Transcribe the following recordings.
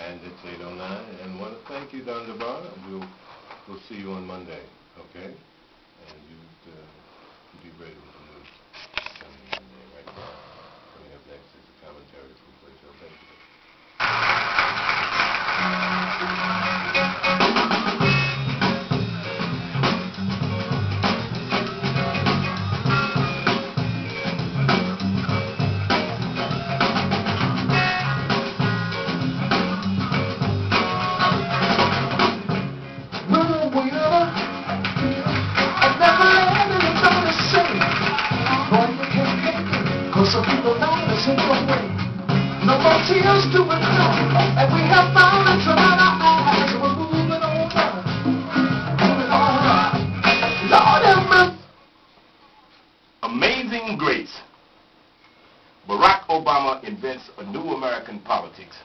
And it's 8:09, and I want to thank you, Don DeBar. We'll see you on Monday, okay? And you be ready with the news coming in Monday, right now. Coming up next is the commentary from Plato. Thank you. Some people know this in no way. No more tears to it now. And we have found it from our eyes. We're moving on up. Moving on up. Lord have mercy. Amazing grace. Barack Obama invents a new American politics.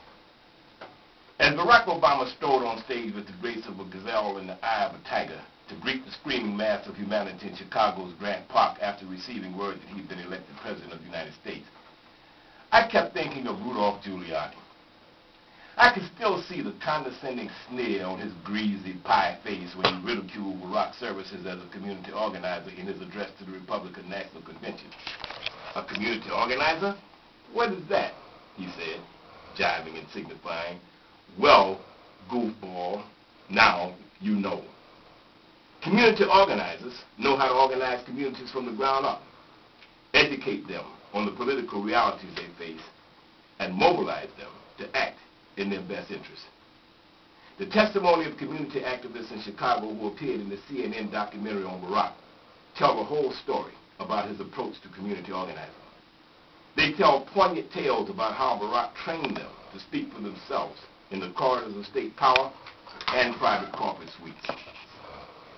As Barack Obama strode on stage with the grace of a gazelle in the eye of a tiger to greet the screaming mass of humanity in Chicago's Grant Park after receiving word that he'd been elected President of the United States, I kept thinking of Rudolph Giuliani. I could still see the condescending sneer on his greasy pie face when he ridiculed Barack's services as a community organizer in his address to the Republican National Convention. A community organizer? What is that? He said, jibing and signifying. Well, goofball, now you know. Community organizers know how to organize communities from the ground up, educate them on the political realities they face, and mobilize them to act in their best interest. The testimony of community activists in Chicago who appeared in the CNN documentary on Barack tell the whole story about his approach to community organizing. They tell poignant tales about how Barack trained them to speak for themselves in the corridors of state power and private corporate suites.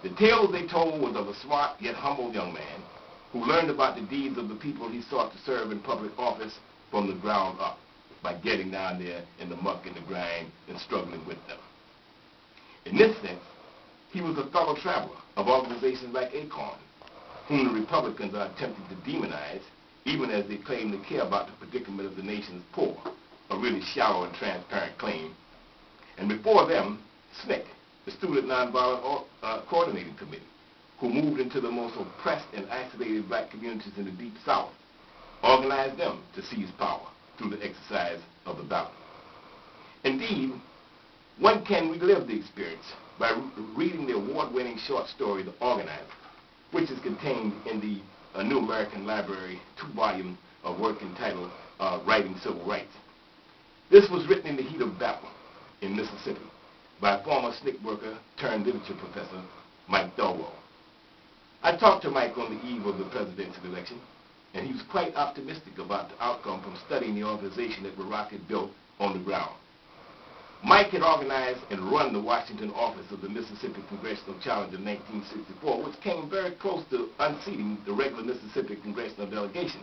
The tales they told was of a smart yet humble young man who learned about the deeds of the people he sought to serve in public office from the ground up by getting down there in the muck and the grind and struggling with them. In this sense, he was a fellow traveler of organizations like ACORN, whom the Republicans are attempting to demonize, even as they claim to care about the predicament of the nation's poor, a really shallow and transparent claim. And before them, SNCC, the Student Nonviolent Coordinating Committee, who moved into the most oppressed and isolated black communities in the Deep South, organized them to seize power through the exercise of the ballot. Indeed, one can relive the experience by reading the award-winning short story, The Organizer, which is contained in the New American Library 2-volume of work entitled Writing Civil Rights. This was written in the heat of battle in Mississippi by former SNCC worker turned literature professor Mike Thurwell. I talked to Mike on the eve of the presidential election, and he was quite optimistic about the outcome from studying the organization that Barack had built on the ground. Mike had organized and run the Washington office of the Mississippi Congressional Challenge in 1964, which came very close to unseating the regular Mississippi Congressional delegation,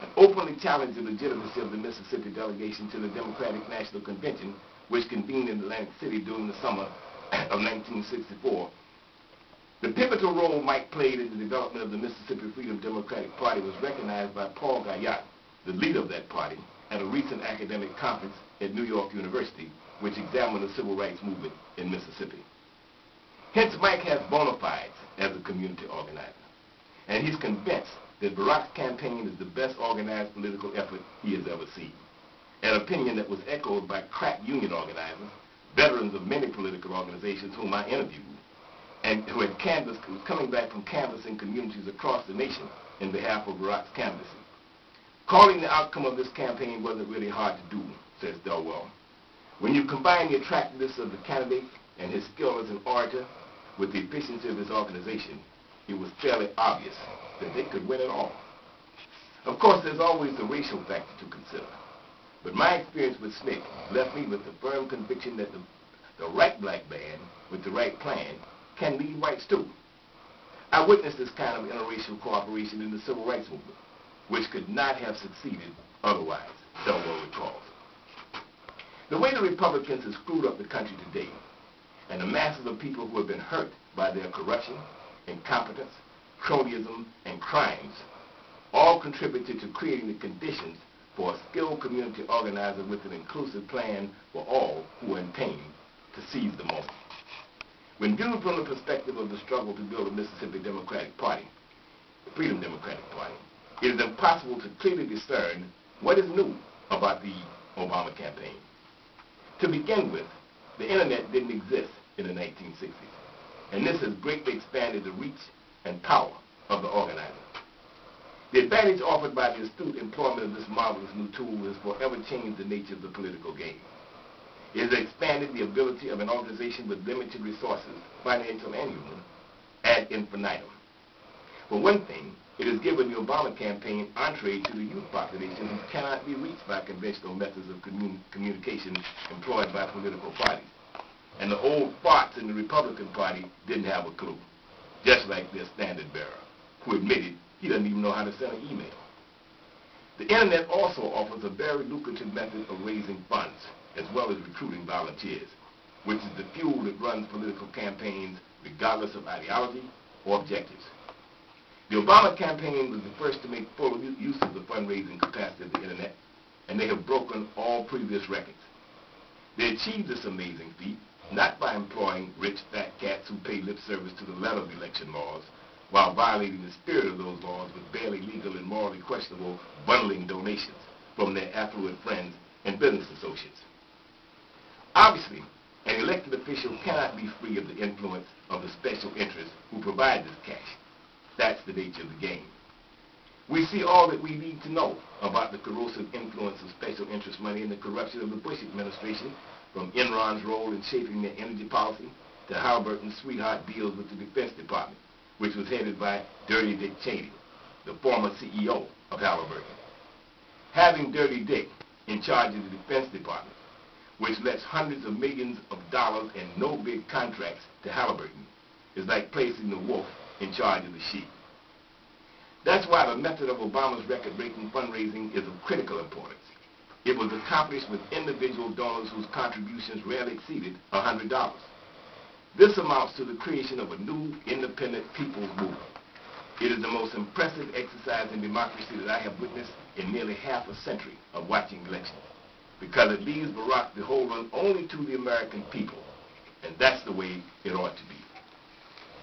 and openly challenged the legitimacy of the Mississippi delegation to the Democratic National Convention, which convened in Atlantic City during the summer of 1964. The pivotal role Mike played in the development of the Mississippi Freedom Democratic Party was recognized by Paul Guyot, the leader of that party, at a recent academic conference at New York University, which examined the civil rights movement in Mississippi. Hence, Mike has bona fides as a community organizer, and he's convinced that Barack's campaign is the best organized political effort he has ever seen, an opinion that was echoed by crack union organizers, veterans of many political organizations whom I interviewed, and who was coming back from canvassing communities across the nation in behalf of Barack's canvassing. Calling the outcome of this campaign wasn't really hard to do, says Thurwell. When you combine the attractiveness of the candidate and his skill as an orator with the efficiency of his organization, it was fairly obvious that they could win it all. Of course, there's always the racial factor to consider. But my experience with SNCC left me with the firm conviction that the right black man with the right plan can lead whites too. I witnessed this kind of interracial cooperation in the civil rights movement, which could not have succeeded otherwise, Thurwell recalls. The way the Republicans have screwed up the country today, and the masses of people who have been hurt by their corruption, incompetence, cronyism, and crimes, all contributed to creating the conditions for a skilled community organizer with an inclusive plan for all who are in pain to seize the moment. When viewed from the perspective of the struggle to build a Mississippi Democratic Party, the Freedom Democratic Party, it is impossible to clearly discern what is new about the Obama campaign. To begin with, the internet didn't exist in the 1960s, and this has greatly expanded the reach and power of the organizer. The advantage offered by the astute employment of this marvelous new tool has forever changed the nature of the political game. It has expanded the ability of an organization with limited resources, financial and human, ad infinitum. For one thing, it has given the Obama campaign entree to the youth population who cannot be reached by conventional methods of communication employed by political parties. And the old farts in the Republican Party didn't have a clue, just like their standard bearer, who admitted he doesn't even know how to send an email. The internet also offers a very lucrative method of raising funds, as well as recruiting volunteers, which is the fuel that runs political campaigns regardless of ideology or objectives. The Obama campaign was the first to make full use of the fundraising capacity of the internet, and they have broken all previous records. They achieved this amazing feat not by employing rich fat cats who pay lip service to the letter of election laws, while violating the spirit of those laws with barely legal and morally questionable bundling donations from their affluent friends and business associates. Obviously, an elected official cannot be free of the influence of the special interests who provide this cash. That's the nature of the game. We see all that we need to know about the corrosive influence of special interest money and the corruption of the Bush administration, from Enron's role in shaping their energy policy to Halliburton's sweetheart deals with the Defense Department, which was headed by Dirty Dick Cheney, the former CEO of Halliburton. Having Dirty Dick in charge of the Defense Department, which lets hundreds of millions of dollars and no big contracts to Halliburton, is like placing the wolf in charge of the sheep. That's why the method of Obama's record-breaking fundraising is of critical importance. It was accomplished with individual donors whose contributions rarely exceeded $100. This amounts to the creation of a new, independent people's movement. It is the most impressive exercise in democracy that I have witnessed in nearly half a century of watching elections, because it leaves Barack beholden only to the American people, and that's the way it ought to be.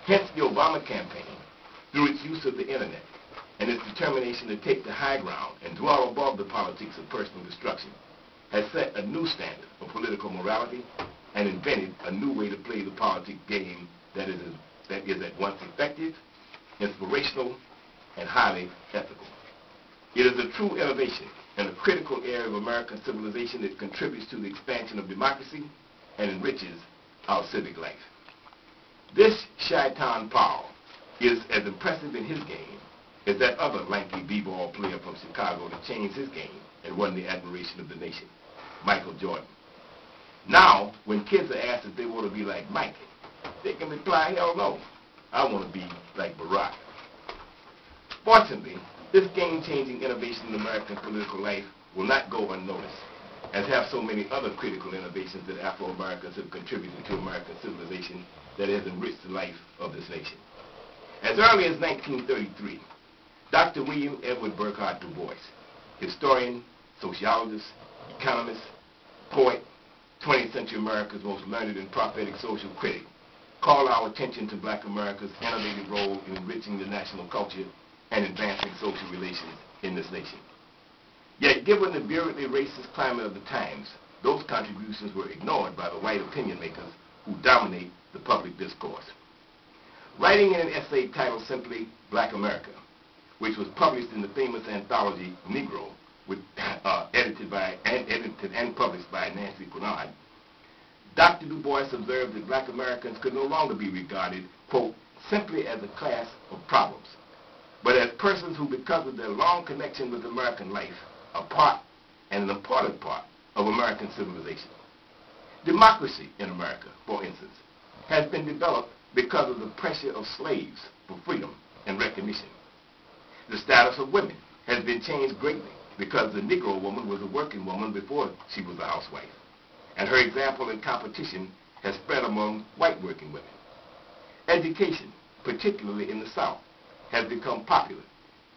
Hence, the Obama campaign, through its use of the internet and its determination to take the high ground and dwell above the politics of personal destruction, has set a new standard of political morality and invented a new way to play the politic game that is at once effective, inspirational, and highly ethical. It is a true innovation and a critical area of American civilization that contributes to the expansion of democracy and enriches our civic life. This Chi-Town Powell is as impressive in his game as that other lanky b-ball player from Chicago that changed his game and won the admiration of the nation, Michael Jordan. Now, when kids are asked if they want to be like Mike, they can reply, hell no, I want to be like Barack. Fortunately, this game-changing innovation in American political life will not go unnoticed, as have so many other critical innovations that Afro-Americans have contributed to American civilization that has enriched the life of this nation. As early as 1933, Dr. William Edward Burghardt Du Bois, historian, sociologist, economist, poet, 20th century America's most learned and prophetic social critic, called our attention to black America's innovative role in enriching the national culture and advancing social relations in this nation. Yet, given the virulently racist climate of the times, those contributions were ignored by the white opinion makers who dominate the public discourse. Writing in an essay titled simply Black America, which was published in the famous anthology Negro, edited and published by Nancy Quinard, Dr. Du Bois observed that black Americans could no longer be regarded, quote, simply as a class of problems, but as persons who, because of their long connection with American life, are part and an important part of American civilization. Democracy in America, for instance, has been developed because of the pressure of slaves for freedom and recognition. The status of women has been changed greatly because the Negro woman was a working woman before she was a housewife, and her example in competition has spread among white working women. Education, particularly in the South, has become popular,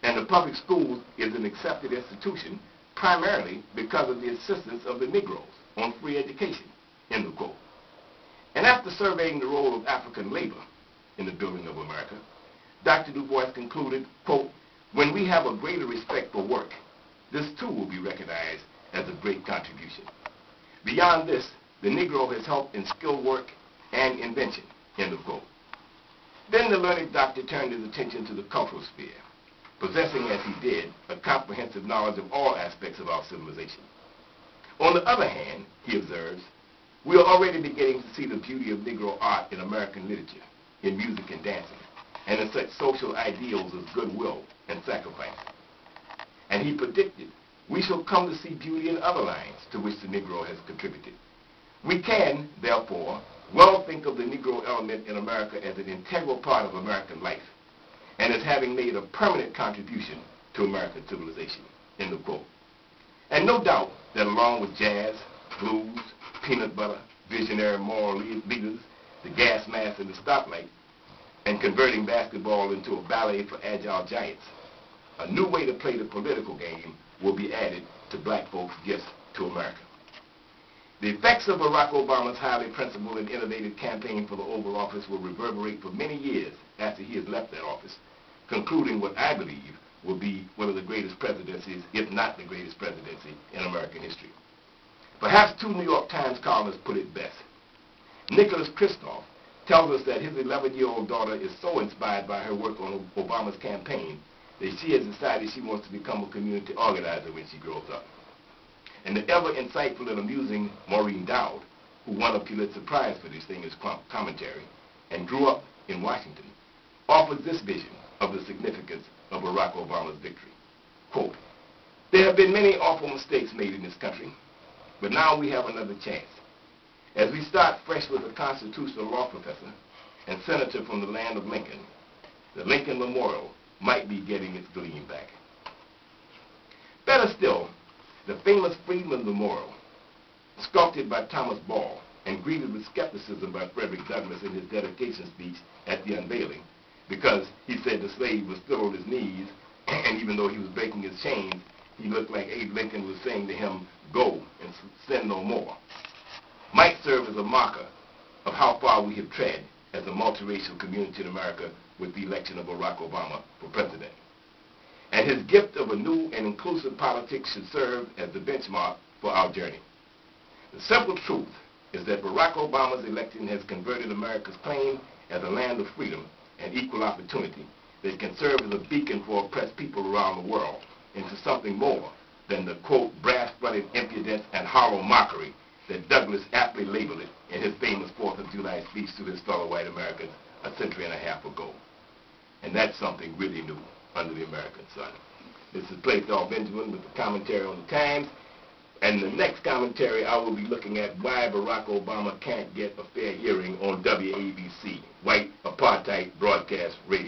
and the public school is an accepted institution primarily because of the insistence of the Negroes on free education, end of quote. And after surveying the role of African labor in the building of America, Dr. Du Bois concluded, quote, when we have a greater respect for work, this too will be recognized as a great contribution. Beyond this, the Negro has helped in skilled work and invention, end of quote. Then the learned doctor turned his attention to the cultural sphere, possessing as he did a comprehensive knowledge of all aspects of our civilization. On the other hand, he observes, we are already beginning to see the beauty of Negro art in American literature, in music and dancing, and in such social ideals as goodwill and sacrifice. And he predicted, we shall come to see beauty in other lines to which the Negro has contributed. We can, therefore, well think of the Negro element in America as an integral part of American life, and as having made a permanent contribution to American civilization, end of quote. And no doubt that along with jazz, blues, peanut butter, visionary moral leaders, the gas mask and the stoplight, and converting basketball into a ballet for agile giants, a new way to play the political game will be added to black folks' gifts to America. The effects of Barack Obama's highly principled and innovative campaign for the Oval Office will reverberate for many years after he has left that office, concluding what I believe will be one of the greatest presidencies, if not the greatest presidency, in American history. Perhaps two New York Times columnists put it best. Nicholas Kristof tells us that his 11-year-old daughter is so inspired by her work on Obama's campaign that she has decided she wants to become a community organizer when she grows up. And the ever insightful and amusing Maureen Dowd, who won a Pulitzer Prize for distinguished commentary and grew up in Washington, offers this vision of the significance of Barack Obama's victory. Quote, there have been many awful mistakes made in this country, but now we have another chance. As we start fresh with a constitutional law professor and senator from the land of Lincoln, the Lincoln Memorial might be getting its gleam back. Better still, the famous Freedman Memorial, sculpted by Thomas Ball and greeted with skepticism by Frederick Douglass in his dedication speech at the unveiling, because he said the slave was still on his knees, and even though he was breaking his chains, he looked like Abe Lincoln was saying to him, go and sin no more, might serve as a marker of how far we have tread as a multiracial community in America with the election of Barack Obama for president. And his gift of a new and inclusive politics should serve as the benchmark for our journey. The simple truth is that Barack Obama's election has converted America's claim as a land of freedom and equal opportunity that can serve as a beacon for oppressed people around the world into something more than the, quote, brass-fronted impudence and hollow mockery that Douglass aptly labeled it in his famous 4th of July speech to his fellow white Americans a century and a half ago. And that's something really new under the American sun. This is Plato Benjamin with the commentary on the Times. And the next commentary, I will be looking at why Barack Obama can't get a fair hearing on WABC, White Apartheid Broadcast Radio.